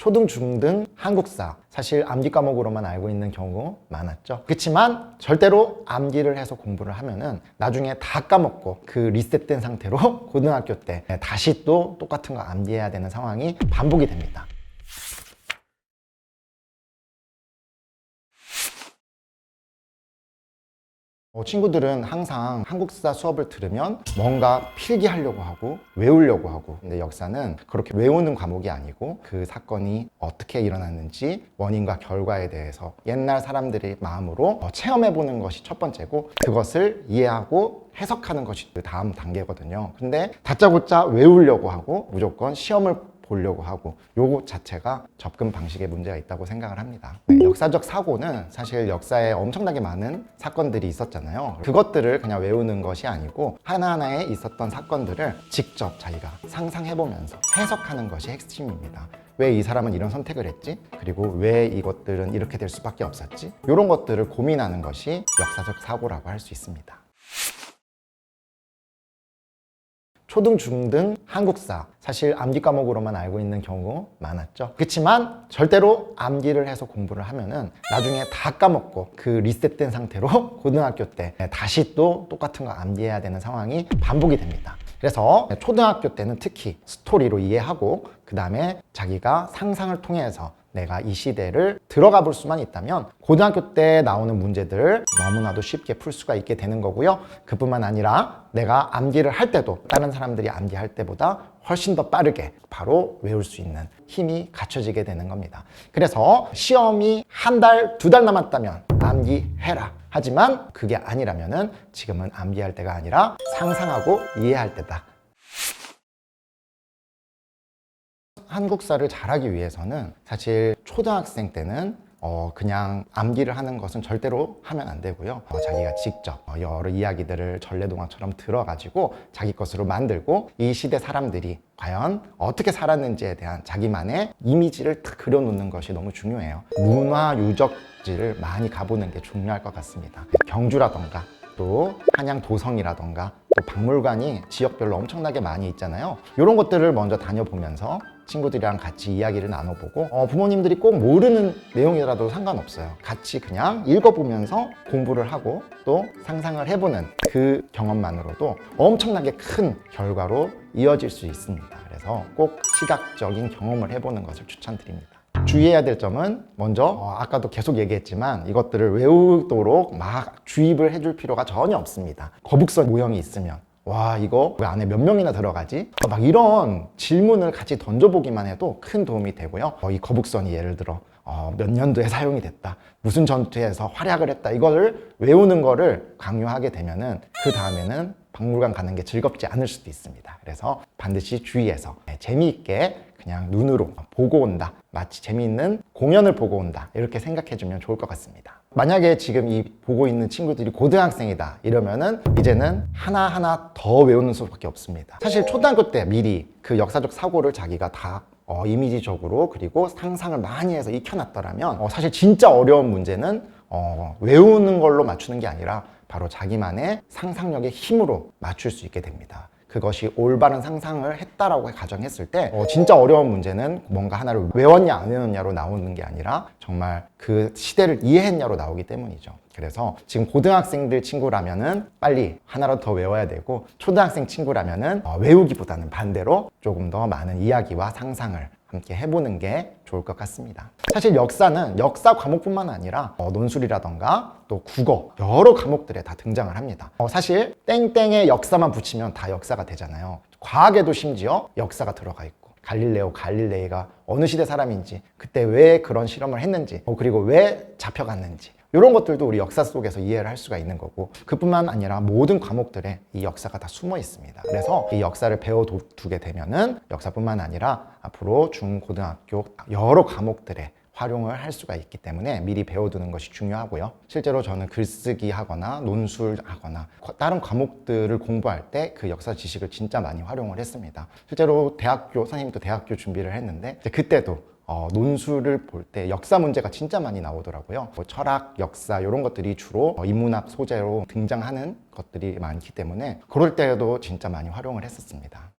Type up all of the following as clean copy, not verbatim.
초등, 중등 한국사, 사실 암기 과목으로만 알고 있는 경우 많았죠. 그렇지만 절대로 암기를 해서 공부를 하면은 나중에 다 까먹고 그 리셋된 상태로 고등학교 때 다시 또 똑같은 거 암기해야 되는 상황이 반복이 됩니다. 친구들은 항상 한국사 수업을 들으면 뭔가 필기하려고 하고 외우려고 하고, 근데 역사는 그렇게 외우는 과목이 아니고 그 사건이 어떻게 일어났는지 원인과 결과에 대해서 옛날 사람들의 마음으로 체험해보는 것이 첫 번째고, 그것을 이해하고 해석하는 것이 그 다음 단계거든요. 근데 다짜고짜 외우려고 하고 무조건 시험을 보려고 하고, 요거 자체가 접근 방식에 문제가 있다고 생각을 합니다. 역사적 사고는 사실 역사에 엄청나게 많은 사건들이 있었잖아요. 그것들을 그냥 외우는 것이 아니고 하나하나에 있었던 사건들을 직접 자기가 상상해보면서 해석하는 것이 핵심입니다. 왜 이 사람은 이런 선택을 했지? 그리고 왜 이것들은 이렇게 될 수밖에 없었지? 이런 것들을 고민하는 것이 역사적 사고라고 할 수 있습니다. 초등, 중등 한국사, 사실 암기 과목으로만 알고 있는 경우 많았죠. 그렇지만 절대로 암기를 해서 공부를 하면은 나중에 다 까먹고 그 리셋된 상태로 고등학교 때 다시 또 똑같은 거 암기해야 되는 상황이 반복이 됩니다. 그래서 초등학교 때는 특히 스토리로 이해하고, 그 다음에 자기가 상상을 통해서 내가 이 시대를 들어가 볼 수만 있다면 고등학교 때 나오는 문제들을 너무나도 쉽게 풀 수가 있게 되는 거고요. 그뿐만 아니라 내가 암기를 할 때도 다른 사람들이 암기할 때보다 훨씬 더 빠르게 바로 외울 수 있는 힘이 갖춰지게 되는 겁니다. 그래서 시험이 한 달, 두 달 남았다면 암기해라. 하지만 그게 아니라면은 지금은 암기할 때가 아니라 상상하고 이해할 때다. 한국사를 잘하기 위해서는 사실 초등학생 때는 그냥 암기를 하는 것은 절대로 하면 안 되고요. 자기가 직접 여러 이야기들을 전래동화처럼 들어가지고 자기 것으로 만들고, 이 시대 사람들이 과연 어떻게 살았는지에 대한 자기만의 이미지를 딱 그려놓는 것이 너무 중요해요. 문화 유적지를 많이 가보는 게 중요할 것 같습니다. 경주라던가 또 한양 도성이라던가 또 박물관이 지역별로 엄청나게 많이 있잖아요. 이런 것들을 먼저 다녀보면서 친구들이랑 같이 이야기를 나눠보고, 부모님들이 꼭 모르는 내용이라도 상관없어요. 같이 그냥 읽어보면서 공부를 하고 또 상상을 해보는 그 경험만으로도 엄청나게 큰 결과로 이어질 수 있습니다. 그래서 꼭 시각적인 경험을 해보는 것을 추천드립니다. 주의해야 될 점은 먼저 아까도 계속 얘기했지만 이것들을 외우도록 막 주입을 해줄 필요가 전혀 없습니다. 거북선 모형이 있으면 와, 이거 왜 안에 몇 명이나 들어가지? 막 이런 질문을 같이 던져보기만 해도 큰 도움이 되고요. 이 거북선이 예를 들어 몇 년도에 사용이 됐다, 무슨 전투에서 활약을 했다, 이거를 외우는 거를 강요하게 되면은 그 다음에는 박물관 가는 게 즐겁지 않을 수도 있습니다. 그래서 반드시 주의해서 재미있게 그냥 눈으로 보고 온다, 마치 재미있는 공연을 보고 온다, 이렇게 생각해주면 좋을 것 같습니다. 만약에 지금 이 보고 있는 친구들이 고등학생이다 이러면은 이제는 하나하나 더 외우는 수밖에 없습니다. 사실 초등학교 때 미리 그 역사적 사고를 자기가 다 이미지적으로 그리고 상상을 많이 해서 익혀놨더라면 사실 진짜 어려운 문제는 외우는 걸로 맞추는 게 아니라 바로 자기만의 상상력의 힘으로 맞출 수 있게 됩니다. 그것이 올바른 상상을 했다라고 가정했을 때 진짜 어려운 문제는 뭔가 하나를 외웠냐 안 외웠냐로 나오는 게 아니라 정말 그 시대를 이해했냐로 나오기 때문이죠. 그래서 지금 고등학생들 친구라면은 빨리 하나라도 더 외워야 되고, 초등학생 친구라면은 외우기보다는 반대로 조금 더 많은 이야기와 상상을 함께 해보는 게 좋을 것 같습니다. 사실 역사는 역사 과목뿐만 아니라 논술이라던가 또 국어, 여러 과목들에 다 등장을 합니다. 사실 땡땡의 역사만 붙이면 다 역사가 되잖아요. 과학에도 심지어 역사가 들어가 있고, 갈릴레이가 어느 시대 사람인지, 그때 왜 그런 실험을 했는지, 그리고 왜 잡혀갔는지, 이런 것들도 우리 역사 속에서 이해를 할 수가 있는 거고, 그뿐만 아니라 모든 과목들에 이 역사가 다 숨어 있습니다. 그래서 이 역사를 배워두게 되면은 역사뿐만 아니라 앞으로 중, 고등학교 여러 과목들에 활용을 할 수가 있기 때문에 미리 배워두는 것이 중요하고요. 실제로 저는 글쓰기 하거나 논술 하거나 다른 과목들을 공부할 때 그 역사 지식을 진짜 많이 활용을 했습니다. 실제로 선생님도 대학교 준비를 했는데 그때도 논술을 볼 때 역사 문제가 진짜 많이 나오더라고요. 철학, 역사 이런 것들이 주로 인문학 소재로 등장하는 것들이 많기 때문에 그럴 때도 진짜 많이 활용을 했었습니다.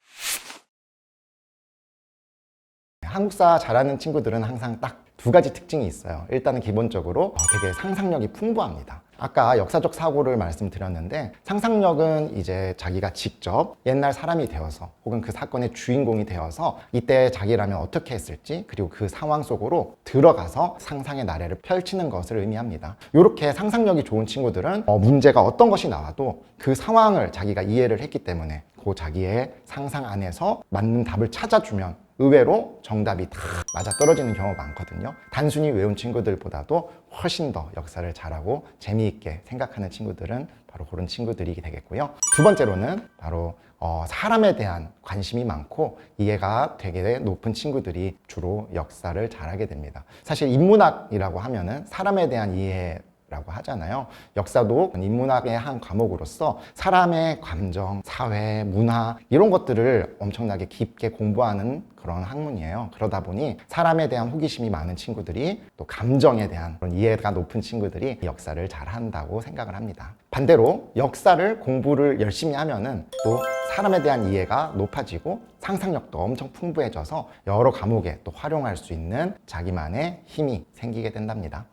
한국사 잘하는 친구들은 항상 딱 두 가지 특징이 있어요. 일단은 기본적으로 되게 상상력이 풍부합니다. 아까 역사적 사고를 말씀드렸는데, 상상력은 이제 자기가 직접 옛날 사람이 되어서 혹은 그 사건의 주인공이 되어서 이때 자기라면 어떻게 했을지, 그리고 그 상황 속으로 들어가서 상상의 나래를 펼치는 것을 의미합니다. 이렇게 상상력이 좋은 친구들은 문제가 어떤 것이 나와도 그 상황을 자기가 이해를 했기 때문에 그 자기의 상상 안에서 맞는 답을 찾아주면 의외로 정답이 다 맞아떨어지는 경우가 많거든요. 단순히 외운 친구들보다도 훨씬 더 역사를 잘하고 재미있게 생각하는 친구들은 바로 그런 친구들이 되겠고요. 두 번째로는 바로 사람에 대한 관심이 많고 이해가 되게 높은 친구들이 주로 역사를 잘하게 됩니다. 사실 인문학이라고 하면은 사람에 대한 이해 라고 하잖아요. 역사도 인문학의 한 과목으로서 사람의 감정, 사회, 문화 이런 것들을 엄청나게 깊게 공부하는 그런 학문이에요. 그러다 보니 사람에 대한 호기심이 많은 친구들이 또 감정에 대한 그런 이해가 높은 친구들이 역사를 잘 한다고 생각을 합니다. 반대로 역사를 공부를 열심히 하면은 또 사람에 대한 이해가 높아지고 상상력도 엄청 풍부해져서 여러 과목에 또 활용할 수 있는 자기만의 힘이 생기게 된답니다.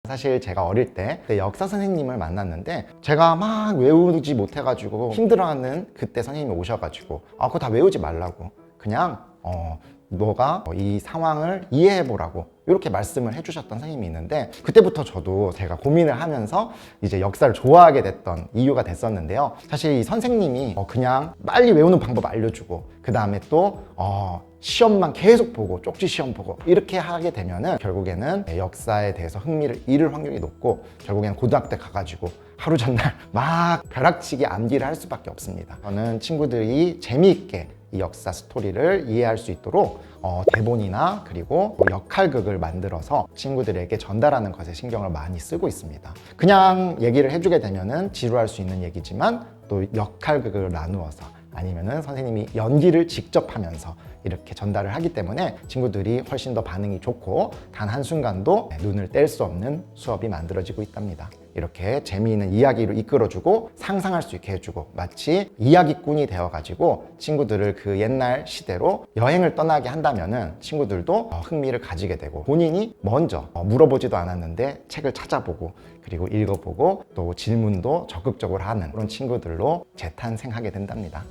사실 제가 어릴 때 역사 선생님을 만났는데 제가 막 외우지 못해가지고 힘들어하는 그때 선생님이 오셔가지고 그거 다 외우지 말라고 그냥 너가 이 상황을 이해해보라고 이렇게 말씀을 해주셨던 선생님이 있는데, 그때부터 저도 제가 고민을 하면서 이제 역사를 좋아하게 됐던 이유가 됐었는데요. 사실 이 선생님이 그냥 빨리 외우는 방법 알려주고 그 다음에 또 시험만 계속 보고 쪽지 시험 보고 이렇게 하게 되면은 결국에는 역사에 대해서 흥미를 잃을 확률이 높고 결국에는 고등학교 때 가가지고 하루 전날 막 벼락치기 암기를 할 수밖에 없습니다. 저는 친구들이 재미있게 이 역사 스토리를 이해할 수 있도록 대본이나 그리고 역할극을 만들어서 친구들에게 전달하는 것에 신경을 많이 쓰고 있습니다. 그냥 얘기를 해주게 되면은 지루할 수 있는 얘기지만 또 역할극을 나누어서 아니면은 선생님이 연기를 직접 하면서 이렇게 전달을 하기 때문에 친구들이 훨씬 더 반응이 좋고 단 한순간도 눈을 뗄 수 없는 수업이 만들어지고 있답니다. 이렇게 재미있는 이야기로 이끌어주고 상상할 수 있게 해주고 마치 이야기꾼이 되어가지고 친구들을 그 옛날 시대로 여행을 떠나게 한다면은 친구들도 흥미를 가지게 되고 본인이 먼저 물어보지도 않았는데 책을 찾아보고 그리고 읽어보고 또 질문도 적극적으로 하는 그런 친구들로 재탄생하게 된답니다.